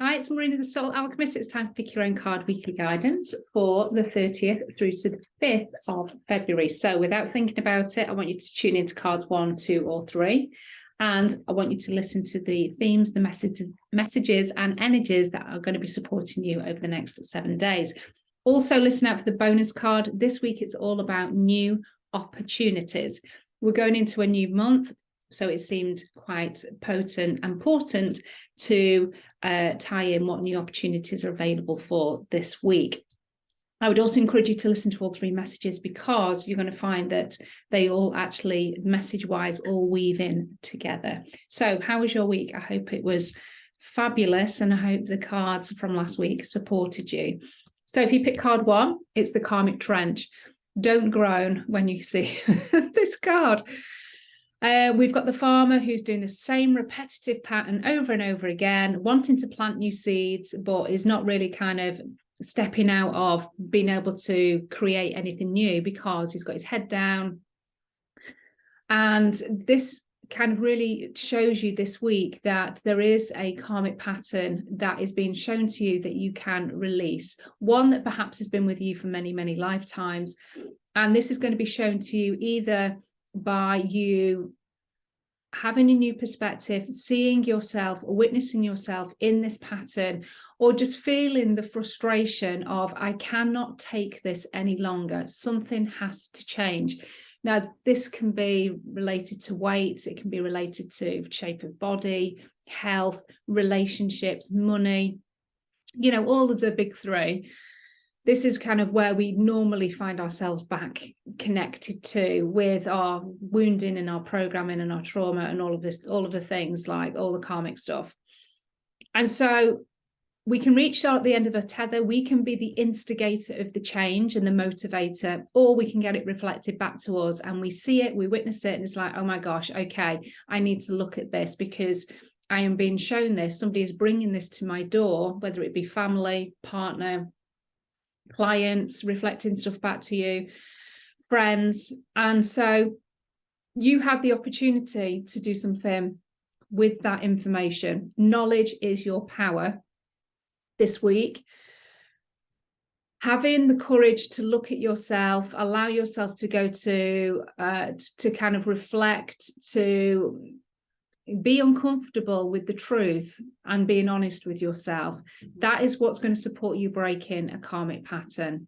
Hi, it's Marina, the Soul Alchemist. It's time to pick your own card weekly guidance for the 30th through to the 5th of February. So without thinking about it, I want you to tune into cards 1, 2, or 3. And I want you to listen to the themes, the messages and energies that are going to be supporting you over the next 7 days. Also, listen out for the bonus card. This week, it's all about new opportunities. We're going into a new month, so it seemed quite potent and important to tie in what new opportunities are available for this week. I would also encourage you to listen to all 3 messages, because you're going to find that they all actually, message-wise, all weave in together. So how was your week? I hope it was fabulous, and I hope the cards from last week supported you. So if you pick card 1, it's the Karmic Trench. Don't groan when you see this card. We've got the farmer who's doing the same repetitive pattern over and over again, wanting to plant new seeds, but is not really kind of stepping out of being able to create anything new, because he's got his head down. And this kind of really shows you this week that there is a karmic pattern that is being shown to you that you can release, one that perhaps has been with you for many, many lifetimes. And this is going to be shown to you either by you having a new perspective, seeing yourself or witnessing yourself in this pattern, or just feeling the frustration of, I cannot take this any longer. Something has to change. Now, this can be related to weight. It can be related to shape of body, health, relationships, money, you know, all of the big 3. This is kind of where we normally find ourselves back connected to, with our wounding and our programming and our trauma and all of this, all of the things, like all the karmic stuff. And so we can reach out at the end of a tether. We can be the instigator of the change and the motivator, or we can get it reflected back to us, and we see it, we witness it, and it's like, oh my gosh, okay, I need to look at this, because I am being shown this. Somebody is bringing this to my door, whether it be family, partner, clients, reflecting stuff back to you, friends. And so you have the opportunity to do something with that information. Knowledge is your power this week. Having the courage to look at yourself, allow yourself to go to kind of reflect, to be uncomfortable with the truth and being honest with yourself. That is what's going to support you breaking a karmic pattern.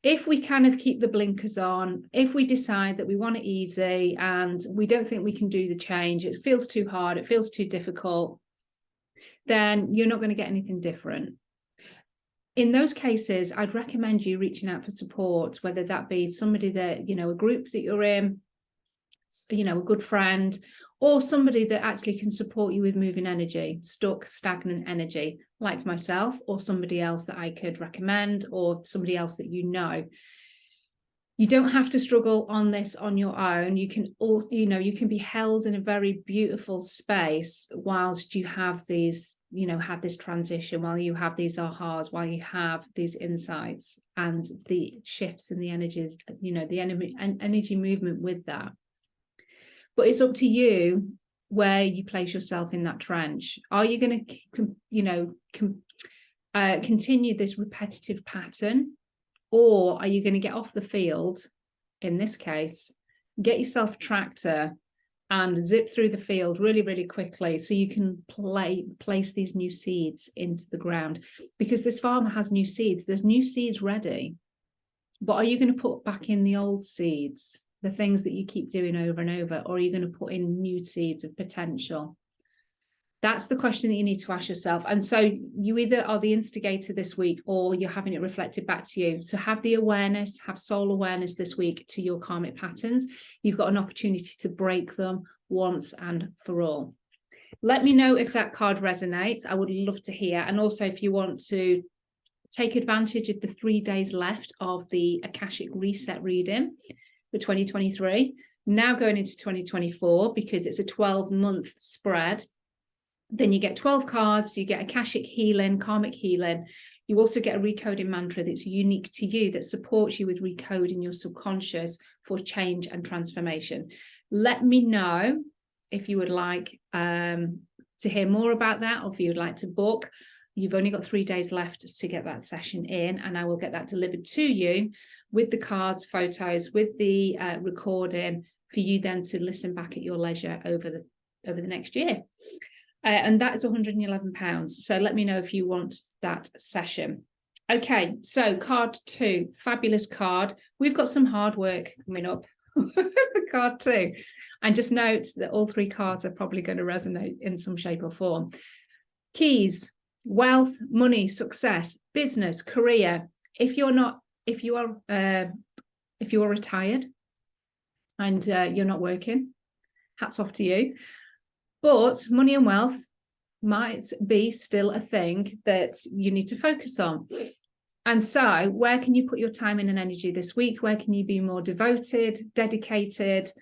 If we kind of keep the blinkers on, if we decide that we want it easy and we don't think we can do the change, it feels too hard, it feels too difficult, then you're not going to get anything different. In those cases, I'd recommend you reaching out for support, whether that be somebody that, you know, a group that you're in, you know, a good friend, or somebody that actually can support you with moving energy, stuck, stagnant energy, like myself, or somebody else that I could recommend, or somebody else that you know. You don't have to struggle on this on your own. You can all, you know, you can be held in a very beautiful space whilst you have these, you know, have this transition, while you have these ahas, while you have these insights and the shifts in the energies, you know, the energy movement with that. But it's up to you where you place yourself in that trench. Are you going to, you know, continue this repetitive pattern, or are you going to get off the field? In this case, get yourself a tractor and zip through the field really, really quickly, so you can place these new seeds into the ground, because this farmer has new seeds. There's new seeds ready, but are you going to put back in the old seeds, the things that you keep doing over and over, or are you going to put in new seeds of potential? That's the question that you need to ask yourself. And so you either are the instigator this week, or you're having it reflected back to you. So have the awareness, have soul awareness this week to your karmic patterns. You've got an opportunity to break them once and for all. Let me know if that card resonates. I would love to hear. And also, if you want to take advantage of the 3 days left of the Akashic Reset reading for 2023, now going into 2024, because it's a 12-month spread. Then you get 12 cards, you get Akashic healing, karmic healing. You also get a recoding mantra that's unique to you, that supports you with recoding your subconscious for change and transformation. Let me know if you would like to hear more about that, or if you'd like to book, you've only got 3 days left to get that session in, and I will get that delivered to you with the cards, photos, with the recording, for you then to listen back at your leisure over the next year. And that is £111. So let me know if you want that session. Okay, so card 2, fabulous card. We've got some hard work coming up for card 2. And just note that all 3 cards are probably going to resonate in some shape or form. Keys: wealth, money, success, business, career. If you are retired and you're not working, hats off to you. But money and wealth might be still a thing that you need to focus on. And so where can you put your time in and energy this week? Where can you be more devoted, dedicated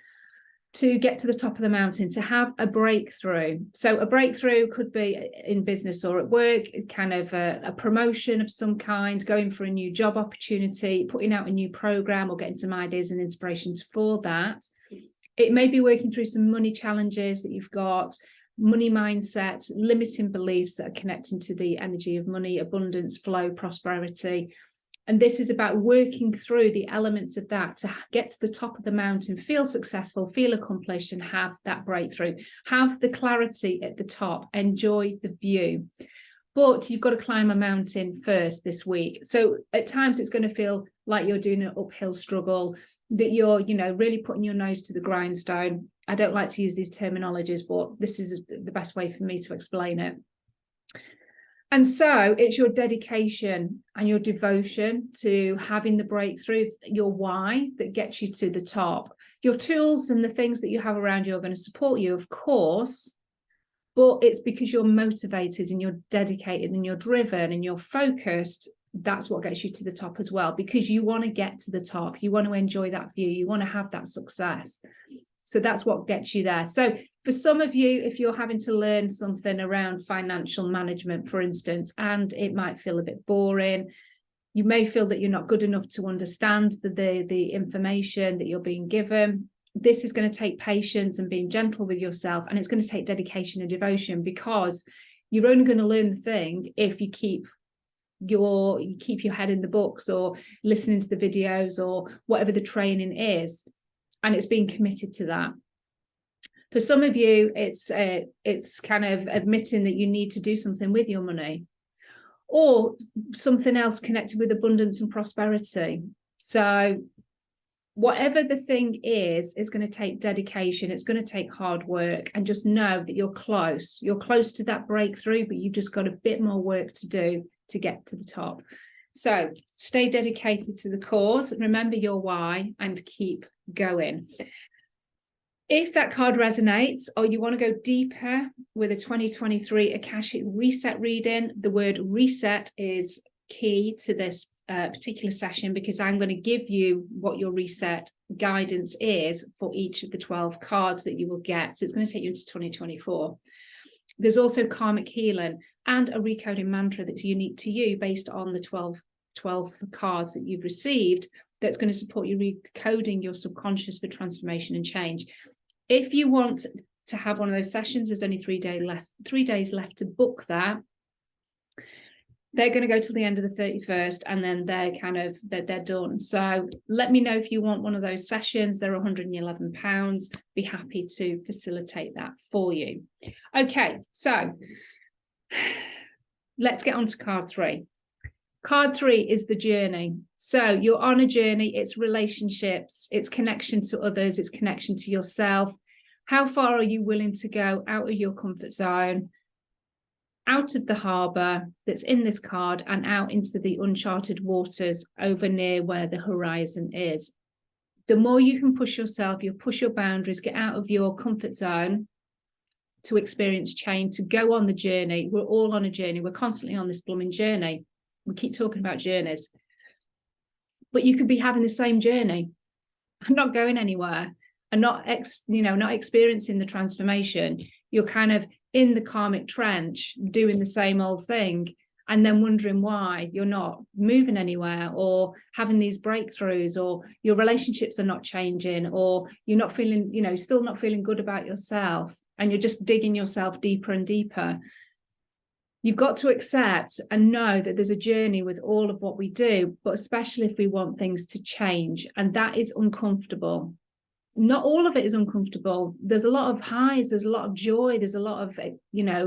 to get to the top of the mountain, to have a breakthrough? So a breakthrough could be in business or at work, kind of a promotion of some kind, going for a new job opportunity, putting out a new program, or getting some ideas and inspirations for that. It may be working through some money challenges that you've got, money mindset, limiting beliefs that are connecting to the energy of money, abundance, flow, prosperity. And this is about working through the elements of that to get to the top of the mountain, feel successful, feel accomplished, and have that breakthrough. Have the clarity at the top, enjoy the view. But you've got to climb a mountain first this week. So at times it's going to feel like you're doing an uphill struggle, that you're, really putting your nose to the grindstone. I don't like to use these terminologies, but this is the best way for me to explain it. And so it's your dedication and your devotion to having the breakthrough, your why, that gets you to the top. Your tools and the things that you have around you are going to support you, of course, but it's because you're motivated and you're dedicated and you're driven and you're focused. That's what gets you to the top as well, because you want to get to the top. You want to enjoy that view. You want to have that success. So that's what gets you there. So for some of you, if you're having to learn something around financial management, for instance, and it might feel a bit boring, you may feel that you're not good enough to understand the information that you're being given. This is going to take patience and being gentle with yourself, and it's going to take dedication and devotion, because you're only going to learn the thing if you keep your head in the books, or listening to the videos, or whatever the training is, and it's being committed to that. For some of you, it's kind of admitting that you need to do something with your money, or something else connected with abundance and prosperity. So whatever the thing is going to take dedication. It's going to take hard work, and just know that you're close to that breakthrough, but you've just got a bit more work to do to get to the top. So stay dedicated to the cause, remember your why, and keep going. If that card resonates, or you want to go deeper with a 2023 Akashic reset reading, the word reset is key to this particular session, because I'm going to give you what your reset guidance is for each of the 12 cards that you will get. So it's going to take you into 2024. There's also karmic healing and a recoding mantra that's unique to you based on the 12 cards that you've received, that's going to support you recoding your subconscious for transformation and change. If you want to have one of those sessions, there's only 3 days left to book that. They're going to go till the end of the 31st, and then they're done. So let me know if you want one of those sessions. They're £111. Be happy to facilitate that for you. Okay, so let's get on to card 3. Card 3 is the journey. So you're on a journey. It's relationships, it's connection to others, it's connection to yourself. How far are you willing to go out of your comfort zone, out of the harbour that's in this card, and out into the uncharted waters over near where the horizon is? The more you can push yourself, you push your boundaries, get out of your comfort zone to experience change, to go on the journey. We're all on a journey. We're constantly on this blooming journey. We keep talking about journeys, but you could be having the same journey and not going anywhere, and not experiencing the transformation. You're kind of in the karmic trench doing the same old thing, and then wondering why you're not moving anywhere, or having these breakthroughs, or your relationships are not changing, or you're not feeling, still not feeling good about yourself. and you're just digging yourself deeper and deeper. You've got to accept and know that there's a journey with all of what we do, but especially if we want things to change, and that is uncomfortable. Not all of it is uncomfortable. There's a lot of highs, there's a lot of joy, there's a lot of,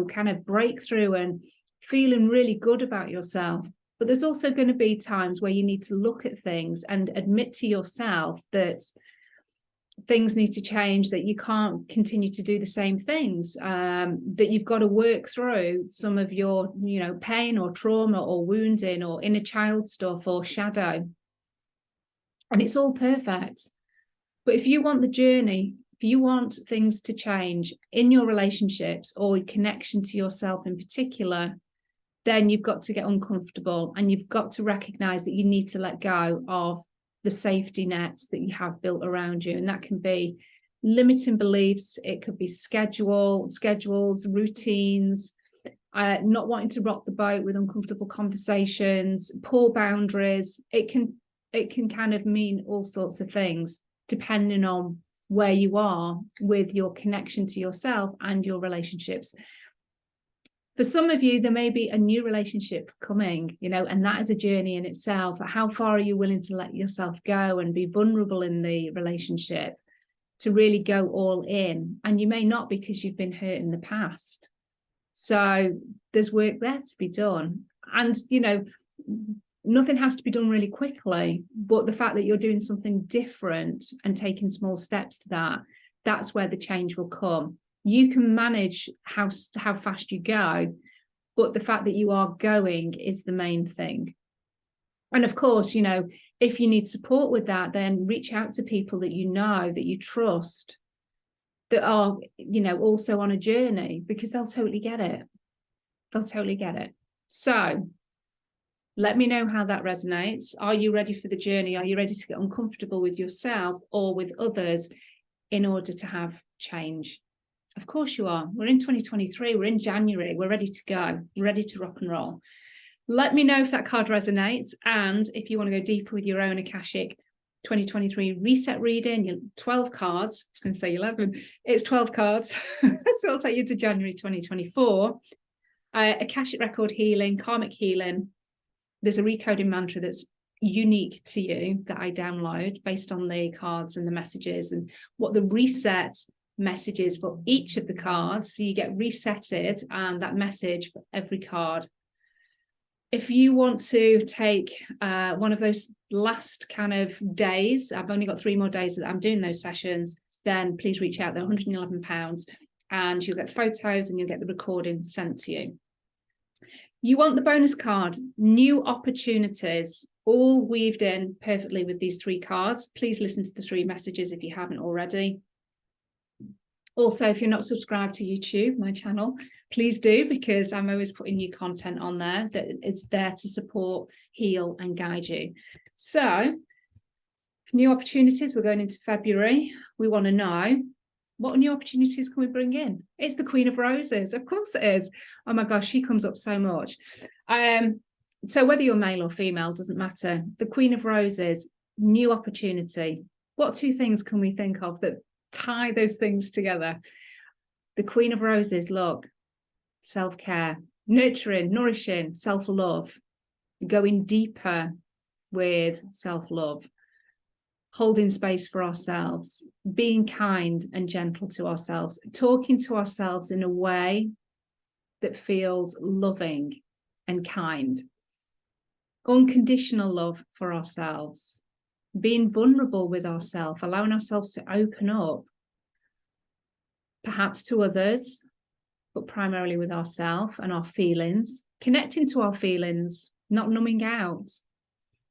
kind of breakthrough and feeling really good about yourself. But there's also going to be times where you need to look at things and admit to yourself that things need to change, that you can't continue to do the same things, that you've got to work through some of your, pain or trauma or wounding or inner child stuff or shadow. And it's all perfect. But if you want the journey, if you want things to change in your relationships or connection to yourself in particular, then you've got to get uncomfortable, and you've got to recognize that you need to let go of the safety nets that you have built around you. And that can be limiting beliefs. It could be schedules, routines, not wanting to rock the boat with uncomfortable conversations, poor boundaries. It can kind of mean all sorts of things, depending on where you are with your connection to yourself and your relationships. For some of you, there may be a new relationship coming, and that is a journey in itself. How far are you willing to let yourself go and be vulnerable in the relationship to really go all in? And you may not, because you've been hurt in the past. So there's work there to be done. And, nothing has to be done really quickly, but the fact that you're doing something different and taking small steps to that, that's where the change will come. You can manage how fast you go, but the fact that you are going is the main thing. And of course, if you need support with that, then reach out to people that that you trust, that are, also on a journey, because they'll totally get it. They'll totally get it. So let me know how that resonates. Are you ready for the journey? Are you ready to get uncomfortable with yourself or with others in order to have change? Of course you are. We're in 2023. We're in January. We're ready to go. We're ready to rock and roll. Let me know if that card resonates. And if you want to go deeper with your own Akashic 2023 reset reading, your 12 cards. I was going to say 11. It's 12 cards. So it'll take you to January 2024. Akashic record healing, karmic healing. There's a recoding mantra that's unique to you that I download based on the cards and the messages and what the reset messages for each of the cards. So you get resetted, and that message for every card. If you want to take one of those last kind of days, I've only got 3 more days that I'm doing those sessions, then please reach out. They're £111, and you'll get photos and you'll get the recording sent to you. You want the bonus card, new opportunities, all weaved in perfectly with these 3 cards. Please listen to the 3 messages if you haven't already. Also, if you're not subscribed to YouTube, my channel, please do, because I'm always putting new content on there that is there to support, heal, and guide you. So, new opportunities, we're going into February. We want to know, what new opportunities can we bring in? It's the Queen of Roses. Of course it is. Oh my gosh, she comes up so much. So whether you're male or female, doesn't matter. The Queen of Roses, new opportunity. What 2 things can we think of that tie those things together? The Queen of Roses, look, self-care, nurturing, nourishing, self-love, going deeper with self-love, holding space for ourselves, being kind and gentle to ourselves, talking to ourselves in a way that feels loving and kind, unconditional love for ourselves, being vulnerable with ourselves, allowing ourselves to open up, perhaps to others, but primarily with ourselves and our feelings, connecting to our feelings, not numbing out.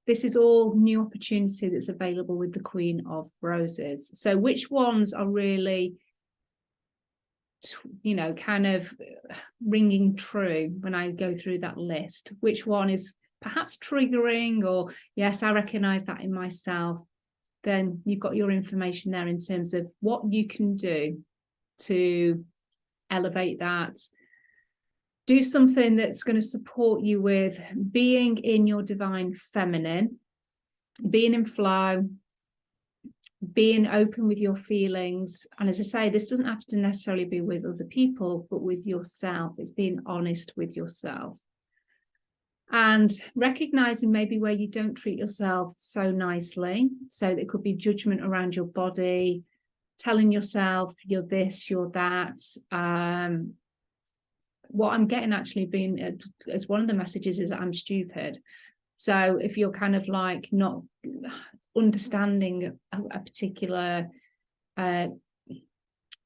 This is all new opportunity that's available with the Queen of Roses. So which ones are really, kind of ringing true when I go through that list? Which one is perhaps triggering, or yes, I recognize that in myself? Then you've got your information there in terms of what you can do to elevate that. Do something that's going to support you with being in your divine feminine, being in flow, being open with your feelings. And as I say, this doesn't have to necessarily be with other people, but with yourself. It's being honest with yourself. And recognizing maybe where you don't treat yourself so nicely. So there could be judgment around your body, telling yourself you're this, you're that. What I'm getting actually being as one of the messages is that I'm stupid. So if you're kind of like not understanding a particular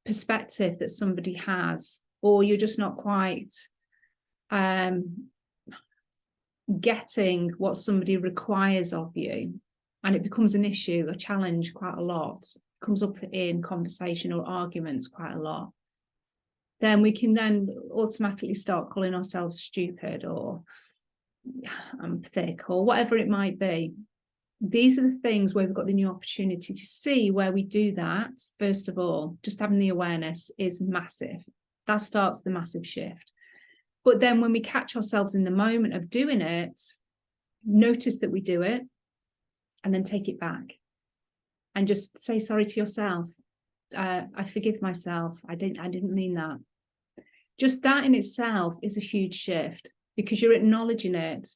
perspective that somebody has, or you're just not quite getting what somebody requires of you, and it becomes an issue, a challenge quite a lot, comes up in conversation or arguments quite a lot, then we can then automatically start calling ourselves stupid or I'm thick or whatever it might be. These are the things where we've got the new opportunity to see where we do that. First of all, just having the awareness is massive. That starts the massive shift. But then when we catch ourselves in the moment of doing it, notice that we do it and then take it back and just say sorry to yourself. I forgive myself. I didn't mean that. Just that in itself is a huge shift, because you're acknowledging it,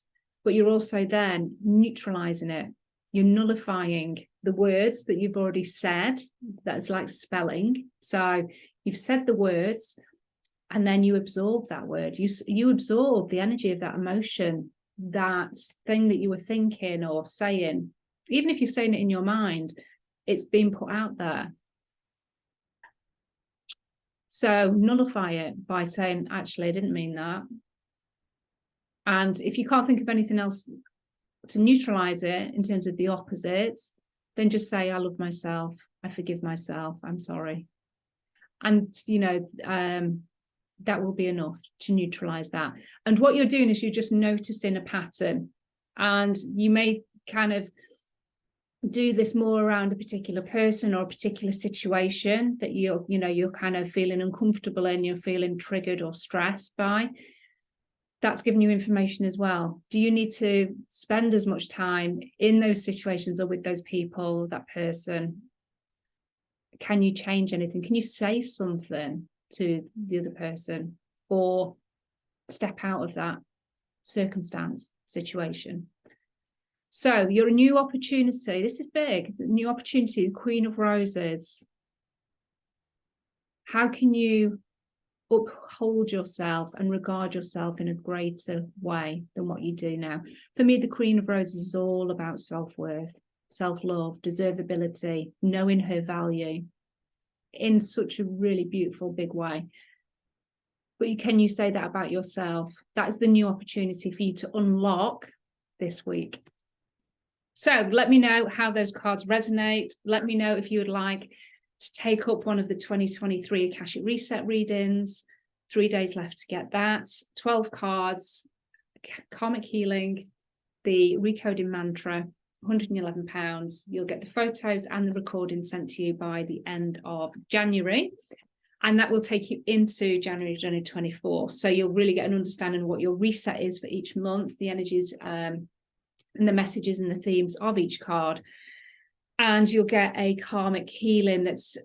but you're also then neutralizing it. You're nullifying the words that you've already said. That's like spelling. So you've said the words, and then you absorb that word. You absorb the energy of that emotion, that thing that you were thinking or saying. Even if you're saying it in your mind, it's being put out there. So nullify it by saying, actually, I didn't mean that. And if you can't think of anything else to neutralize it in terms of the opposite, then just say, I love myself. I forgive myself. I'm sorry. And, you know, that will be enough to neutralize that. And what you're doing is you're just noticing a pattern, and you may kind of do this more around a particular person or a particular situation that you're kind of feeling uncomfortable in, you're feeling triggered or stressed by. That's giving you information as well. Do you need to spend as much time in those situations or with those people, that person? Can you change anything? Can you say something to the other person or step out of that circumstance, situation? So your new opportunity, this is big, the new opportunity, the Queen of Roses. How can you uphold yourself and regard yourself in a greater way than what you do now? For me, the Queen of Roses is all about self-worth, self-love, deservability, knowing her value in such a really beautiful, big way. But can you say that about yourself? That's the new opportunity for you to unlock this week. So let me know how those cards resonate. Let me know if you would like to take up one of the 2023 Akashic Reset readings. 3 days left to get that. 12 cards, Karmic Healing, the recoding mantra, £111. You'll get the photos and the recording sent to you by the end of January. And that will take you into January 2024. So you'll really get an understanding of what your reset is for each month, the energies and the messages and the themes of each card. And you'll get a karmic healing that's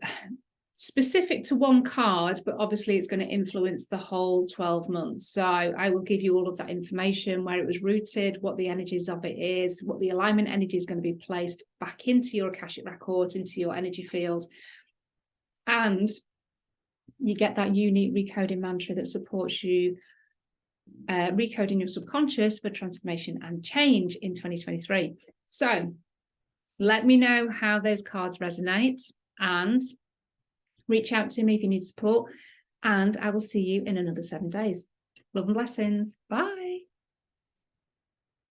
specific to one card, but obviously it's going to influence the whole 12 months. So I will give you all of that information, where it was rooted, what the energies of it is, what the alignment energy is going to be placed back into your Akashic records, into your energy field. And you get that unique recoding mantra that supports you recoding your subconscious for transformation and change in 2023. So let me know how those cards resonate and reach out to me if you need support. And I will see you in another 7 days. Love and blessings. Bye.